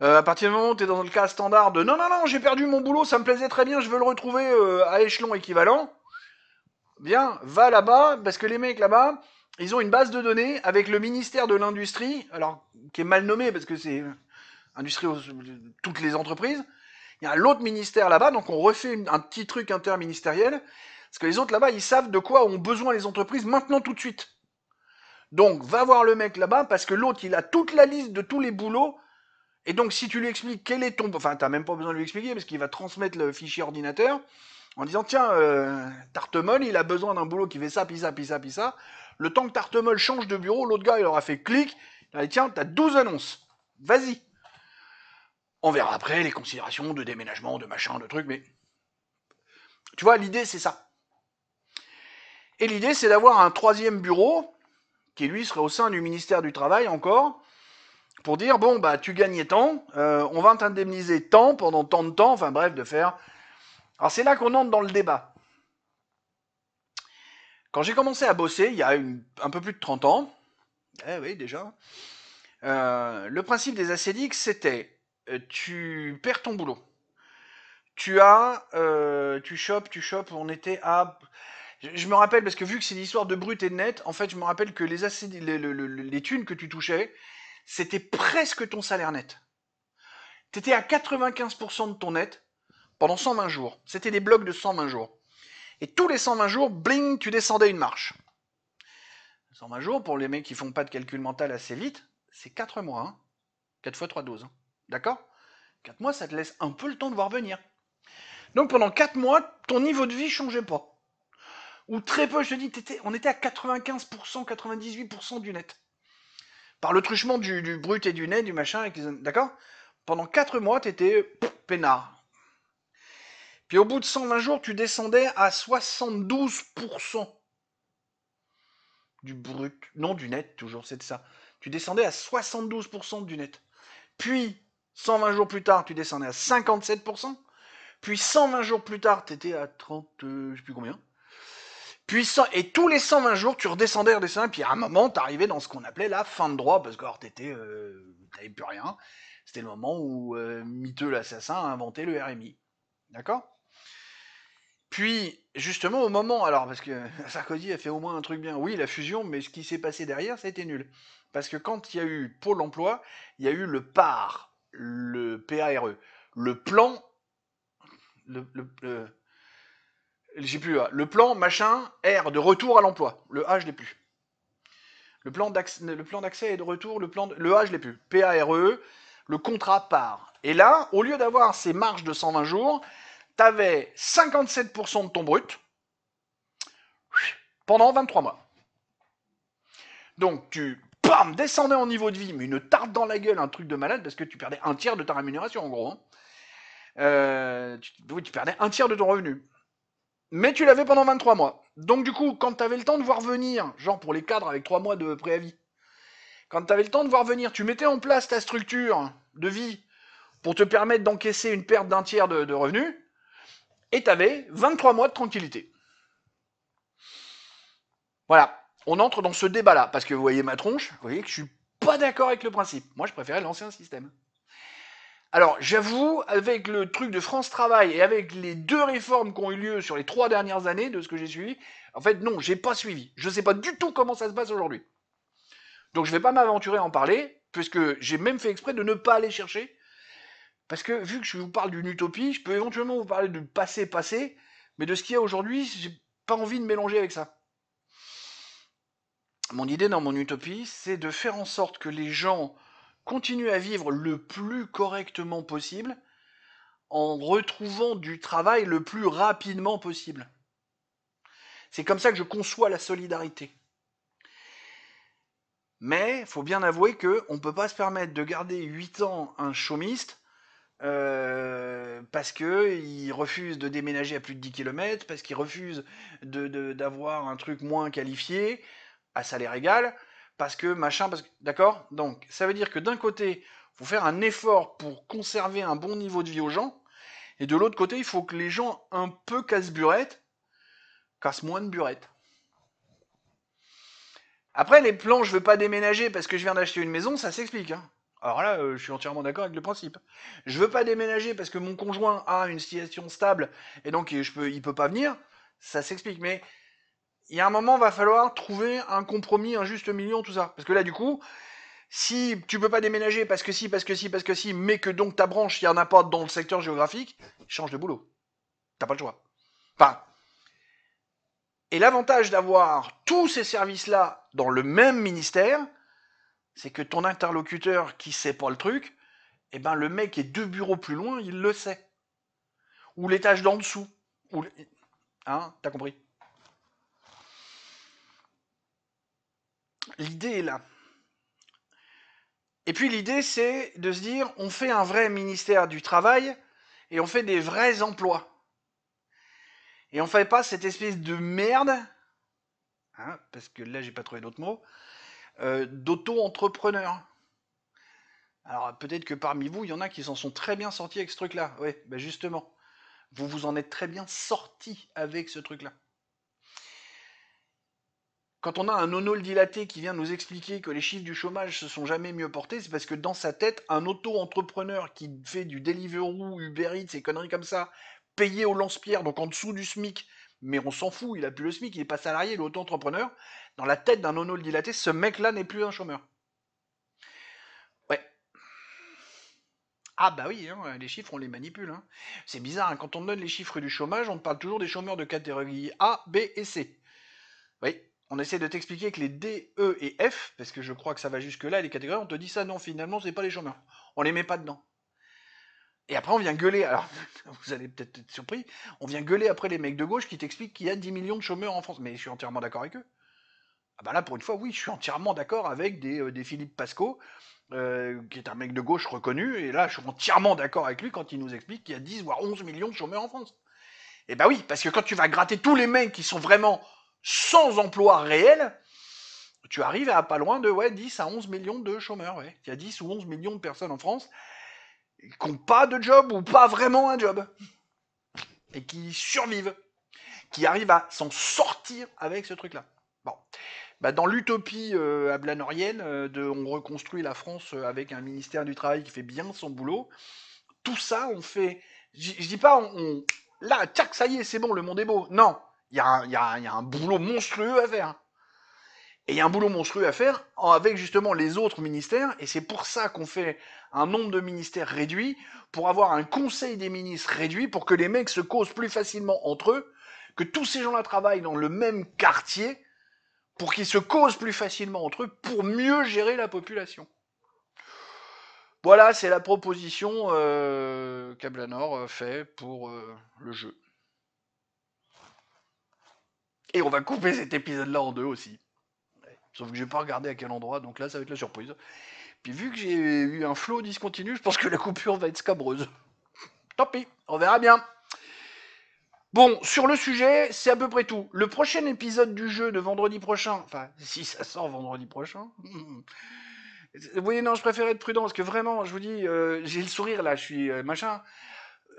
À partir du moment où tu es dans le cas standard de non, non, non, j'ai perdu mon boulot, ça me plaisait très bien, je veux le retrouver à échelon équivalent, bien, va là-bas, parce que les mecs là-bas, ils ont une base de données avec le ministère de l'Industrie, alors qui est mal nommé parce que c'est industrie, toutes les entreprises. Il y a l'autre ministère là-bas, donc on refait un petit truc interministériel, parce que les autres là-bas, ils savent de quoi ont besoin les entreprises maintenant tout de suite. Donc va voir le mec là-bas, parce que l'autre, il a toute la liste de tous les boulots. Et donc, si tu lui expliques quel est ton... Enfin, t'as même pas besoin de lui expliquer, parce qu'il va transmettre le fichier ordinateur, en disant, tiens, Tartemol, il a besoin d'un boulot qui fait ça, puis ça, puis ça, puis ça. Le temps que Tartemol change de bureau, l'autre gars, il aura fait clic. Il a dit, tiens, t'as 12 annonces. Vas-y. On verra après les considérations de déménagement, de machin, de trucs, mais... Tu vois, l'idée, c'est ça. Et l'idée, c'est d'avoir un troisième bureau, qui lui serait au sein du ministère du Travail encore, pour dire, bon, bah, tu gagnais tant, on va t'indemniser tant pendant tant de temps, enfin bref, de faire... Alors c'est là qu'on entre dans le débat. Quand j'ai commencé à bosser, il y a un peu plus de 30 ans, eh oui déjà, le principe des ACDX, c'était tu perds ton boulot. Tu chopes, on était à... Je me rappelle, parce que vu que c'est l'histoire de brut et de net, en fait, je me rappelle que les, ACD, les thunes que tu touchais, c'était presque ton salaire net. Tu étais à 95% de ton net pendant 120 jours. C'était des blocs de 120 jours. Et tous les 120 jours, bling, tu descendais une marche. 120 jours, pour les mecs qui font pas de calcul mental assez vite, c'est 4 mois. Hein. 4 fois 3 doses. Hein. D'accord? 4 mois, ça te laisse un peu le temps de voir venir. Donc pendant 4 mois, ton niveau de vie changeait pas. Ou très peu, je te dis, on était à 95%, 98% du net. Par le truchement du brut et du net, du machin, d'accord? Pendant 4 mois, t'étais peinard. Puis au bout de 120 jours, tu descendais à 72% du brut. Non, du net, toujours, c'est ça. Tu descendais à 72% du net. Puis, 120 jours plus tard, tu descendais à 57%. Puis, 120 jours plus tard, tu étais à 30, je sais plus combien. Puis, et tous les 120 jours, tu redescendais, puis à un moment, tu arrivais dans ce qu'on appelait la fin de droit, parce que alors, t'avais plus rien. C'était le moment où Miteux l'assassin a inventé le RMI. D'accord? Puis, justement, au moment, alors, parce que Sarkozy a fait au moins un truc bien, oui, la fusion, mais ce qui s'est passé derrière, ça a été nul. Parce que quand il y a eu Pôle emploi, il y a eu le PAR, le PARE, le plan, le j'ai plus, le plan machin R de retour à l'emploi. Le A, je l'ai plus. Le plan d'accès et de retour, le A, je l'ai plus. PARE, le contrat PAR. Et là, au lieu d'avoir ces marges de 120 jours, t'avais 57% de ton brut, pendant 23 mois. Donc tu bam, descendais en niveau de vie, mais une tarte dans la gueule, un truc de malade, parce que tu perdais un tiers de ta rémunération en gros. Hein. Oui, tu perdais un tiers de ton revenu. Mais tu l'avais pendant 23 mois. Donc du coup, quand tu avais le temps de voir venir, genre pour les cadres avec 3 mois de préavis, quand tu avais le temps de voir venir, tu mettais en place ta structure de vie pour te permettre d'encaisser une perte d'un tiers de revenus, et tu avais 23 mois de tranquillité. Voilà, on entre dans ce débat-là, parce que vous voyez ma tronche, vous voyez que je suis pas d'accord avec le principe. Moi, je préférais l'ancien système. Alors, j'avoue, avec le truc de France Travail et avec les deux réformes qui ont eu lieu sur les 3 dernières années de ce que j'ai suivi, en fait, non, j'ai pas suivi. Je sais pas du tout comment ça se passe aujourd'hui. Donc, je vais pas m'aventurer à en parler, puisque j'ai même fait exprès de ne pas aller chercher, parce que vu que je vous parle d'une utopie, je peux éventuellement vous parler du passé, mais de ce qu'il y a aujourd'hui, j'ai pas envie de mélanger avec ça. Mon idée dans mon utopie, c'est de faire en sorte que les gens continuent à vivre le plus correctement possible en retrouvant du travail le plus rapidement possible. C'est comme ça que je conçois la solidarité. Mais il faut bien avouer qu'on ne peut pas se permettre de garder 8 ans un chômiste parce qu'il refuse de déménager à plus de 10 km, parce qu'il refuse d'avoir un truc moins qualifié, à salaire égal, parce que machin, parce que... D'accord. Donc, ça veut dire que d'un côté, il faut faire un effort pour conserver un bon niveau de vie aux gens, et de l'autre côté, il faut que les gens un peu casse-burettes cassent moins de burettes. Après, les plans, je veux pas déménager parce que je viens d'acheter une maison, ça s'explique. Hein. Alors là, je suis entièrement d'accord avec le principe. Je veux pas déménager parce que mon conjoint a une situation stable et donc il peut pas venir. Ça s'explique. Mais il y a un moment, va falloir trouver un compromis, un juste milieu, tout ça. Parce que là, du coup, si tu peux pas déménager parce que si, parce que si, parce que si, mais que donc ta branche, il y en a pas dans le secteur géographique, change de boulot. T'as pas le choix. Enfin, et l'avantage d'avoir tous ces services-là dans le même ministère, c'est que ton interlocuteur qui sait pas le truc, eh ben le mec est 2 bureaux plus loin, il le sait. Ou l'étage d'en dessous. Ou... Hein, t'as compris? L'idée est là. Et puis l'idée, c'est de se dire, on fait un vrai ministère du travail et on fait des vrais emplois. Et on fait pas cette espèce de merde, hein, parce que là, j'ai pas trouvé d'autres mots, d'auto-entrepreneur. Alors peut-être que parmi vous, il y en a qui s'en sont très bien sortis avec ce truc-là. Oui, ben justement, vous vous en êtes très bien sortis avec ce truc-là. Quand on a un nonol dilaté qui vient nous expliquer que les chiffres du chômage se sont jamais mieux portés, c'est parce que dans sa tête, un auto-entrepreneur qui fait du Deliveroo, Uber Eats, ces conneries comme ça, payé au lance-pierre, donc en dessous du SMIC, mais on s'en fout, il a plus le SMIC, il n'est pas salarié, il est auto-entrepreneur, dans la tête d'un nonol dilaté, ce mec-là n'est plus un chômeur. Ouais. Ah bah oui, hein, les chiffres, on les manipule. Hein. C'est bizarre, hein, quand on donne les chiffres du chômage, on parle toujours des chômeurs de catégorie A, B et C. Oui, on essaie de t'expliquer que les D, E et F, parce que je crois que ça va jusque-là, les catégories, on te dit ça, non, finalement, c'est pas les chômeurs. On les met pas dedans. Et après, on vient gueuler, alors, vous allez peut-être être surpris, on vient gueuler après les mecs de gauche qui t'expliquent qu'il y a 10 millions de chômeurs en France. Mais je suis entièrement d'accord avec eux. Ah bah là, pour une fois, oui, je suis entièrement d'accord avec des Philippe Pasco, qui est un mec de gauche reconnu, et là, je suis entièrement d'accord avec lui quand il nous explique qu'il y a 10 voire 11 millions de chômeurs en France. Et bah oui, parce que quand tu vas gratter tous les mecs qui sont vraiment sans emploi réel, tu arrives à pas loin de 10 à 11 millions de chômeurs. Ouais. Il y a 10 ou 11 millions de personnes en France qui n'ont pas de job ou pas vraiment un job et qui survivent, qui arrivent à s'en sortir avec ce truc-là. Bon. Bah, dans l'utopie ablanorienne de on reconstruit la France avec un ministère du Travail qui fait bien son boulot, tout ça, on fait. Je dis pas, là, tac, ça y est, c'est bon, le monde est beau. Non, il y a un boulot monstrueux à faire. Et il y a un boulot monstrueux à faire avec justement les autres ministères, et c'est pour ça qu'on fait un nombre de ministères réduit, pour avoir un conseil des ministres réduit, pour que les mecs se causent plus facilement entre eux, que tous ces gens-là travaillent dans le même quartier, pour qu'ils se causent plus facilement entre eux, pour mieux gérer la population. Voilà, c'est la proposition qu'Ablanor fait pour le jeu. Et on va couper cet épisode-là en deux aussi. Sauf que je vais pas regarder à quel endroit, donc là ça va être la surprise. Puis vu que j'ai eu un flow discontinu, je pense que la coupure va être scabreuse. Tant pis, on verra bien. Bon, sur le sujet, c'est à peu près tout. Le prochain épisode du jeu de vendredi prochain, enfin, si ça sort vendredi prochain. Oui, non, je préfère être prudent parce que vraiment, je vous dis, j'ai le sourire là, je suis machin.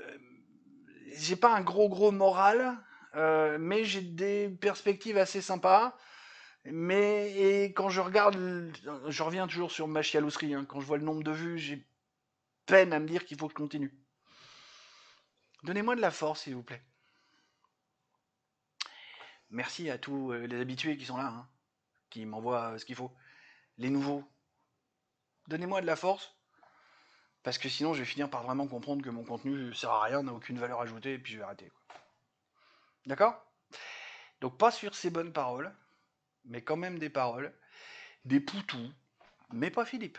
Euh, j'ai pas un gros moral, mais j'ai des perspectives assez sympas. Mais et quand je regarde, je reviens toujours sur ma chialouserie, hein, quand je vois le nombre de vues, j'ai peine à me dire qu'il faut que je continue. Donnez-moi de la force, s'il vous plaît. Merci à tous les habitués qui sont là, hein, qui m'envoient ce qu'il faut. Les nouveaux, donnez-moi de la force, parce que sinon je vais finir par vraiment comprendre que mon contenu sert à rien, n'a aucune valeur ajoutée, et puis je vais arrêter. Quoi. D'accord? Donc pas sur ces bonnes paroles, mais quand même des paroles, des poutous, mais pas Philippe.